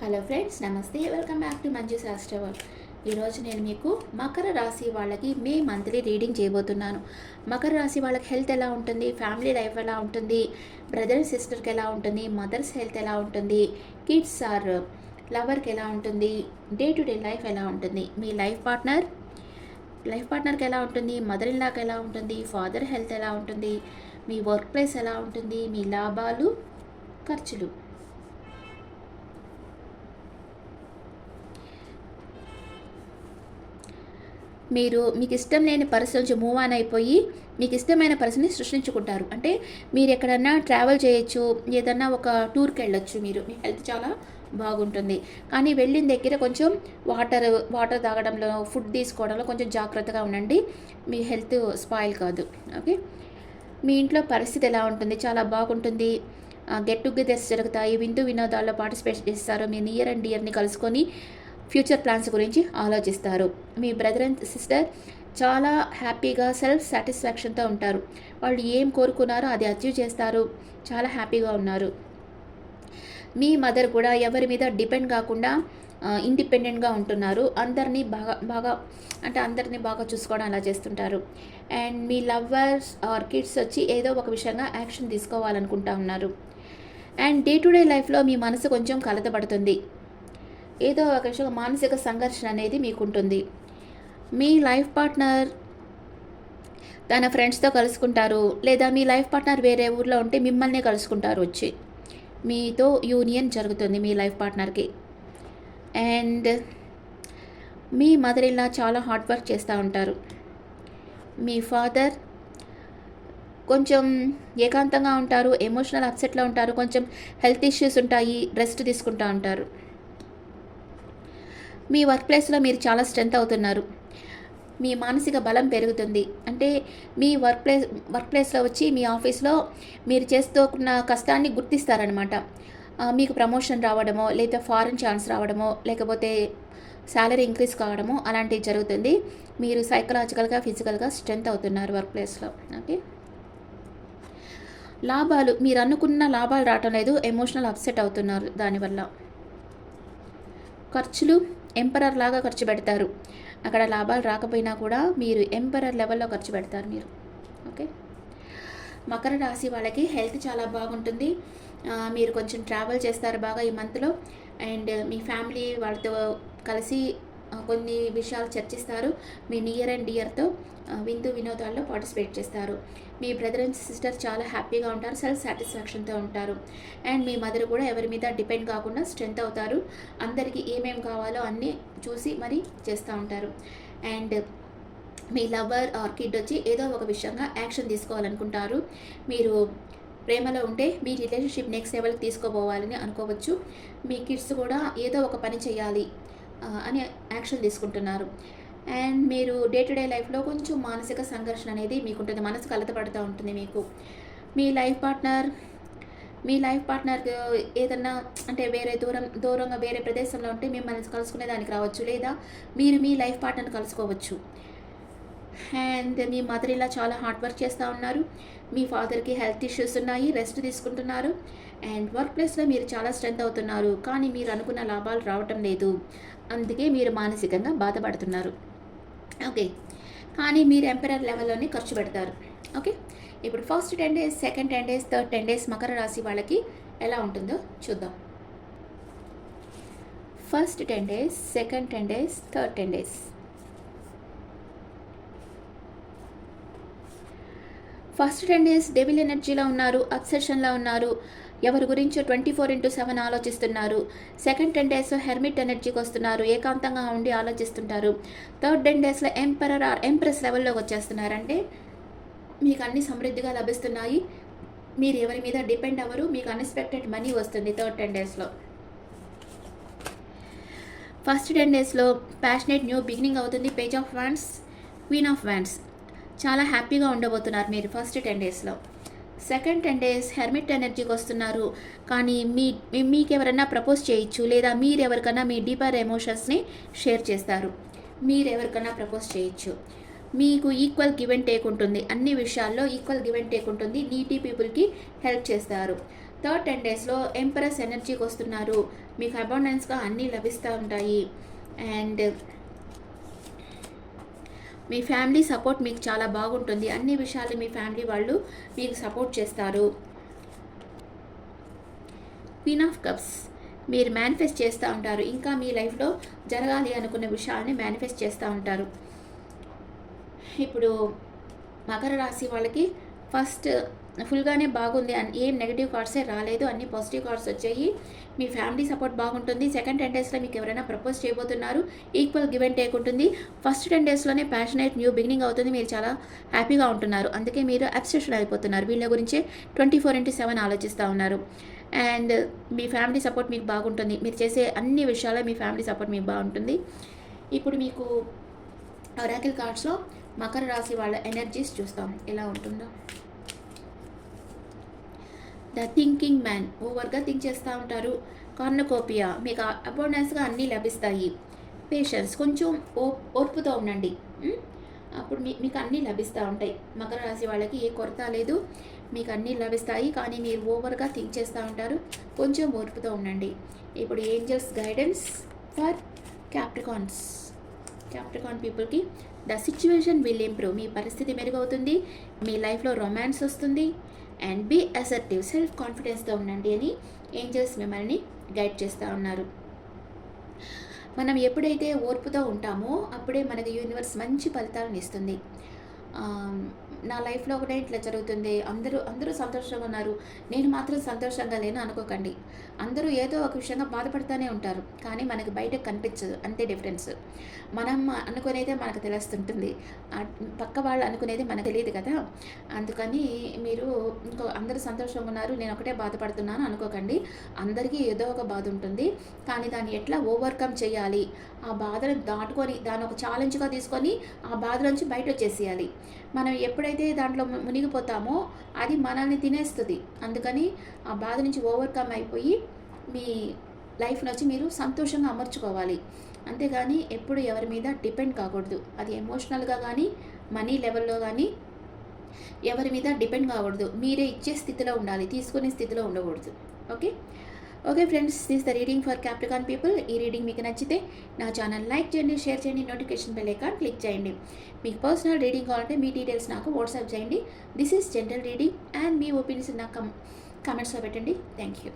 Hello friends, నమస్తే. Welcome back to Manju Shastravar. ఈరోజు నేను మీకు మకర రాశి వాళ్ళకి మే మంత్లీ రీడింగ్ చేయబోతున్నాను. మకర రాశి వాళ్ళకి హెల్త్ ఎలా ఉంటుంది, ఫ్యామిలీ లైఫ్ ఎలా ఉంటుంది, బ్రదర్ అండ్ సిస్టర్కి ఎలా ఉంటుంది, మదర్స్ హెల్త్ ఎలా ఉంటుంది, కిడ్స్ ఆర్ లవర్కి ఎలా ఉంటుంది, డే టు డే లైఫ్ ఎలా ఉంటుంది, మీ లైఫ్ పార్ట్నర్కి ఎలా ఉంటుంది, మదర్ ఇన్ లాకి ఎలా ఉంటుంది, ఫాదర్ హెల్త్ ఎలా ఉంటుంది, మీ వర్క్ ప్లేస్ ఎలా ఉంటుంది, మీ లాభాలు ఖర్చులు. మీకు ఇష్టం లేని పర్సన్ నుంచి మూవ్ ఆన్ అయిపోయి మీకు ఇష్టమైన పర్సన్ని సృష్టించుకుంటారు. అంటే మీరు ఎక్కడన్నా ట్రావెల్ చేయొచ్చు, ఏదన్నా ఒక టూర్కి వెళ్ళొచ్చు. మీ హెల్త్ చాలా బాగుంటుంది. కానీ వెళ్ళిన దగ్గర కొంచెం వాటర్ తాగడంలో, ఫుడ్ తీసుకోవడంలో కొంచెం జాగ్రత్తగా ఉండండి. మీ హెల్త్ స్పాయిల్ కాదు. ఓకే. మీ ఇంట్లో పరిస్థితి ఎలా ఉంటుంది? చాలా బాగుంటుంది. గెట్ టుగెదర్స్ జరుగుతాయి, విందు వినోదాల్లో పార్టిసిపేట్ చేస్తారు. మీ నియర్ అండ్ డియర్ని కలుసుకొని ఫ్యూచర్ ప్లాన్స్ గురించి ఆలోచిస్తారు. మీ బ్రదర్ అండ్ సిస్టర్ చాలా హ్యాపీగా సెల్ఫ్ సాటిస్ఫాక్షన్తో ఉంటారు. వాళ్ళు ఏం కోరుకున్నారో అది అచీవ్ చేస్తారు. చాలా హ్యాపీగా ఉన్నారు. మీ మదర్ కూడా ఎవరి మీద డిపెండ్ కాకుండా ఇండిపెండెంట్గా ఉంటున్నారు. అందరినీ బాగా చూసుకోవడం అలా చేస్తుంటారు. అండ్ మీ లవర్స్ ఆర్ కిడ్స్ వచ్చి ఏదో ఒక విషయంగా యాక్షన్ తీసుకోవాలనుకుంటా ఉన్నారు. అండ్ డే టు డే లైఫ్లో మీ మనసు కొంచెం కలతపడుతుంది. ఏదో ఒక విషయంగా మానసిక సంఘర్షణ అనేది మీకుంటుంది. మీ లైఫ్ పార్ట్నర్ తన ఫ్రెండ్స్తో కలుసుకుంటారు, లేదా మీ లైఫ్ పార్ట్నర్ వేరే ఊర్లో ఉంటే మిమ్మల్ని కలుసుకుంటారు. వచ్చి మీతో యూనియన్ జరుగుతుంది మీ లైఫ్ పార్ట్నర్కి. అండ్ మీ మదర్ ఇలా చాలా హార్డ్ వర్క్ చేస్తూ ఉంటారు. మీ ఫాదర్ కొంచెం ఏకాంతంగా ఉంటారు, ఎమోషనల్ అప్సెట్లో ఉంటారు, కొంచెం హెల్త్ ఇష్యూస్ ఉంటాయి, రెస్ట్ తీసుకుంటూ ఉంటారు. మీ వర్క్ ప్లేస్లో మీరు చాలా స్ట్రెంత్ అవుతున్నారు. మీ మానసిక బలం పెరుగుతుంది. అంటే మీ వర్క్ ప్లేస్లో వచ్చి మీ ఆఫీస్లో మీరు చేస్తున్న కష్టాన్ని గుర్తిస్తారనమాట. మీకు ప్రమోషన్ రావడమో, లేదా ఫారెన్ ఛాన్స్ రావడమో, లేకపోతే శాలరీ ఇంక్రీజ్ కావడమో అలాంటివి జరుగుతుంది. మీరు సైకలాజికల్గా, ఫిజికల్గా స్ట్రెంత్ అవుతున్నారు వర్క్ ప్లేస్లో. ఓకే. లాభాలు, మీరు అనుకున్న లాభాలు రావటం లేదు, ఎమోషనల్ అప్సెట్ అవుతున్నారు దానివల్ల. ఖర్చులు ఎంపరర్ లాగా ఖర్చు పెడతారు. అక్కడ లాభాలు రాకపోయినా కూడా మీరు ఎంపరర్ లెవెల్లో ఖర్చు పెడతారు మీరు. ఓకే. మకర రాశి వాళ్ళకి హెల్త్ చాలా బాగుంటుంది. మీరు కొంచెం ట్రావెల్ చేస్తారు బాగా ఈ మంత్లో. అండ్ మీ ఫ్యామిలీ వాళ్ళతో కలిసి కొన్ని విషయాలు చర్చిస్తారు. మీ నియర్ అండ్ డియర్తో విందు వినోదాల్లో పార్టిసిపేట్ చేస్తారు. మీ బ్రదర్ అండ్ సిస్టర్ చాలా హ్యాపీగా ఉంటారు, సెల్ఫ్ సాటిస్ఫాక్షన్తో ఉంటారు. అండ్ మీ మదర్ కూడా ఎవరి మీద డిపెండ్ కాకుండా స్ట్రెంత్ అవుతారు. అందరికీ ఏమేమి కావాలో అన్నీ చూసి మరి చేస్తూ ఉంటారు. And me lover are kid వచ్చి ఏదో ఒక విషయంగా యాక్షన్ తీసుకోవాలనుకుంటారు. మీరు ప్రేమలో ఉంటే మీ రిలేషన్షిప్ నెక్స్ట్ లెవెల్కి తీసుకోపోవాలని అనుకోవచ్చు. మీ కిడ్స్ కూడా ఏదో ఒక పని చేయాలి అని యాక్షన్ తీసుకుంటున్నారు. అండ్ మీరు డే టు డే లైఫ్లో కొంచెం మానసిక సంఘర్షణ అనేది మీకుంటుంది, మనసు కలతపడుతూ ఉంటుంది మీకు. మీ లైఫ్ పార్ట్నర్ ఏదన్నా అంటే దూరంగా వేరే ప్రదేశంలో ఉంటే మిమ్మల్ని కలుసుకునే దానికి రావచ్చు, లేదా మీరు మీ లైఫ్ పార్ట్నర్ని కలుసుకోవచ్చు. అండ్ మీ మదర్ ఇలా చాలా హార్డ్ వర్క్ చేస్తూ ఉన్నారు. మీ ఫాదర్కి హెల్త్ ఇష్యూస్ ఉన్నాయి, రెస్ట్ తీసుకుంటున్నారు. అండ్ వర్క్ ప్లేస్లో మీరు చాలా స్ట్రెంత్ అవుతున్నారు, కానీ మీరు అనుకున్న లాభాలు రావటం లేదు. అందుకే మీరు మానసికంగా బాధపడుతున్నారు. ఓకే. కానీ మీరు ఎంపరర్ లెవెల్లోనే ఖర్చు పెడతారు. ఓకే. ఇప్పుడు first 10 days, second 10 days, third 10 days మకర రాశి వాళ్ళకి ఎలా ఉంటుందో చూద్దాం. First 10 days, second 10 days, third 10 days. First 10 days devil ఎనర్జీలో ఉన్నారు, అబ్సెషన్లో ఉన్నారు, ఎవరి గురించో 24/7 ఆలోచిస్తున్నారు. సెకండ్ 10 days హెర్మిట్ ఎనర్జీకి వస్తున్నారు, ఏకాంతంగా ఉండి ఆలోచిస్తుంటారు. Third 10 days emperor or empress లెవెల్లోకి వచ్చేస్తున్నారు. అంటే మీకు అన్ని సమృద్ధిగా లభిస్తున్నాయి, మీరు ఎవరి మీద డిపెండ్ అవ్వరు, మీకు అన్ఎక్స్పెక్టెడ్ మనీ వస్తుంది third 10 days. First 10 days passionate new beginning అవుతుంది. Page of wands, queen of wands. చాలా హ్యాపీగా ఉండబోతున్నారు మీరు first 10 days. Second 10 days hermit ఎనర్జీకి వస్తున్నారు, కానీ మీకు ఎవరైనా ప్రపోజ్ చేయొచ్చు, లేదా మీరు ఎవరికైనా మీ డీపర్ ఎమోషన్స్ని షేర్ చేస్తారు. మీరు ఎవరికైనా ప్రపోజ్ చేయొచ్చు. మీకు ఈక్వల్ గివ్ అండ్ టేక్ ఉంటుంది, అన్ని విషయాల్లో ఈక్వల్ గివ్ అండ్ టేక్ ఉంటుంది. నీటీ పీపుల్కి హెల్ప్ చేస్తారు. థర్డ్ 10 డేస్లో ఎంపరస్ ఎనర్జీకి వస్తున్నారు. మీకు అబాండెన్స్గా అన్నీ లభిస్తూ ఉంటాయి. అండ్ మీ ఫ్యామిలీ సపోర్ట్ మీకు చాలా బాగుంటుంది. అన్ని విషయాలు మీ ఫ్యామిలీ వాళ్ళు మీకు సపోర్ట్ చేస్తారు. క్వీన్ ఆఫ్ కప్స్, మీరు మేనిఫెస్ట్ చేస్తూ ఉంటారు. ఇంకా మీ లైఫ్లో జరగాలి అనుకున్న విషయాన్ని మేనిఫెస్ట్ చేస్తూ ఉంటారు. ఇప్పుడు మకర రాశి వాళ్ళకి ఫస్ట్ ఫుల్గానే బాగుంది, ఏం నెగిటివ్ కార్డ్సే రాలేదు, అన్ని పాజిటివ్ కార్డ్స్ వచ్చాయి. మీ ఫ్యామిలీ సపోర్ట్ బాగుంటుంది. సెకండ్ 10 డేస్లో మీకు ఎవరైనా ప్రపోజ్ చేయబోతున్నారు. ఈక్వల్ గివ్ అండ్ టేక్ ఉంటుంది. ఫస్ట్ 10 డేస్లోనే ప్యాషనేట్ న్యూ బిగినింగ్ అవుతుంది. మీరు చాలా హ్యాపీగా ఉంటున్నారు. అందుకే మీరు అబ్సెషన్ అయిపోతున్నారు. వీళ్ళ గురించే 24/7 ఆలోచిస్తూ ఉన్నారు. అండ్ మీ ఫ్యామిలీ సపోర్ట్ మీకు బాగుంటుంది. మీరు చేసే అన్ని విషయాల్లో మీ ఫ్యామిలీ సపోర్ట్ మీకు బాగుంటుంది. ఇప్పుడు మీకు ఒరాకిల్ కార్డ్స్లో మకర రాశి వాళ్ళ ఎనర్జీస్ చూస్తాం ఎలా ఉంటుందో. ద థింకింగ్ మ్యాన్, ఓవర్గా థింక్ చేస్తూ ఉంటారు. కార్నకోపియా, మీకు అబాండెన్స్గా అన్నీ లభిస్తాయి. పేషెన్స్, కొంచెం ఓర్పుతో ఉండండి. అప్పుడు మీకు అన్నీ లభిస్తూ ఉంటాయి. మకర రాశి వాళ్ళకి ఏ కొరత లేదు, మీకు అన్నీ లభిస్తాయి. కానీ మీరు ఓవర్గా థింక్ చేస్తూ ఉంటారు. కొంచెం ఓర్పుతో ఉండండి. ఇప్పుడు ఏంజల్స్ గైడెన్స్ ఫర్ క్యాప్రికాన్ పీపుల్కి, ద సిచ్యువేషన్ విల్ ఇంప్రూవ్, మీ పరిస్థితి మెరుగవుతుంది. మీ లైఫ్లో రొమాన్స్ వస్తుంది. అండ్ బీ అసర్టివ్, సెల్ఫ్ కాన్ఫిడెన్స్తో ఉండండి అని ఏంజల్స్ మిమ్మల్ని గైడ్ చేస్తూ ఉన్నారు. మనం ఎప్పుడైతే ఓర్పుతో ఉంటామో అప్పుడే మనకి యూనివర్స్ మంచి ఫలితాలను ఇస్తుంది. నా లైఫ్లో ఒకటే ఇట్లా జరుగుతుంది, అందరూ సంతోషంగా ఉన్నారు, నేను మాత్రం సంతోషంగా లేను అనుకోకండి. అందరూ ఏదో ఒక విషయంగా బాధపడుతూనే ఉంటారు, కానీ మనకి బయటకు కనిపించదు, అంతే డిఫరెన్స్. మనం అనుకునేదే మనకు తెలుస్తుంటుంది, పక్క వాళ్ళు అనుకునేది మనకు తెలియదు కదా. అందుకని మీరు అందరూ సంతోషంగా ఉన్నారు, నేను ఒకటే బాధపడుతున్నాను అనుకోకండి. అందరికీ ఏదో ఒక బాధ ఉంటుంది, కానీ దాన్ని ఎట్లా ఓవర్కమ్ చేయాలి, ఆ బాధను దాటుకొని దాన్ని ఒక ఛాలెంజ్గా తీసుకొని ఆ బాధ నుంచి బయట వచ్చేసేయాలి. మనం ఎప్పుడైతే దాంట్లో మునిగిపోతామో అది మనల్ని తినేస్తుంది. అందుకని ఆ బాధ నుంచి ఓవర్కమ్ అయిపోయి మీ లైఫ్ నుంచి మీరు సంతోషంగా అమర్చుకోవాలి. అంతేగాని ఎప్పుడు ఎవరి మీద డిపెండ్ కాకూడదు. అది ఎమోషనల్గా కానీ మనీ లెవెల్లో కానీ ఎవరి మీద డిపెండ్ కాకూడదు. మీరే ఇచ్చే స్థితిలో ఉండాలి, తీసుకునే స్థితిలో ఉండకూడదు. Okay friends, this the reading for Capricorn people. ఈ రీడింగ్ మీకు నచ్చితే నా ఛానల్ లైక్ చేయండి, షేర్ చేయండి, నోటిఫికేషన్ బెల్ ఐకాన్ క్లిక్ చేయండి. మీకు పర్సనల్ రీడింగ్ కావాలంటే మీ డీటెయిల్స్ నాకు వాట్సాప్ చేయండి. This is general reading and me opinions నాకు కమెంట్స్లో పెట్టండి. Thank you.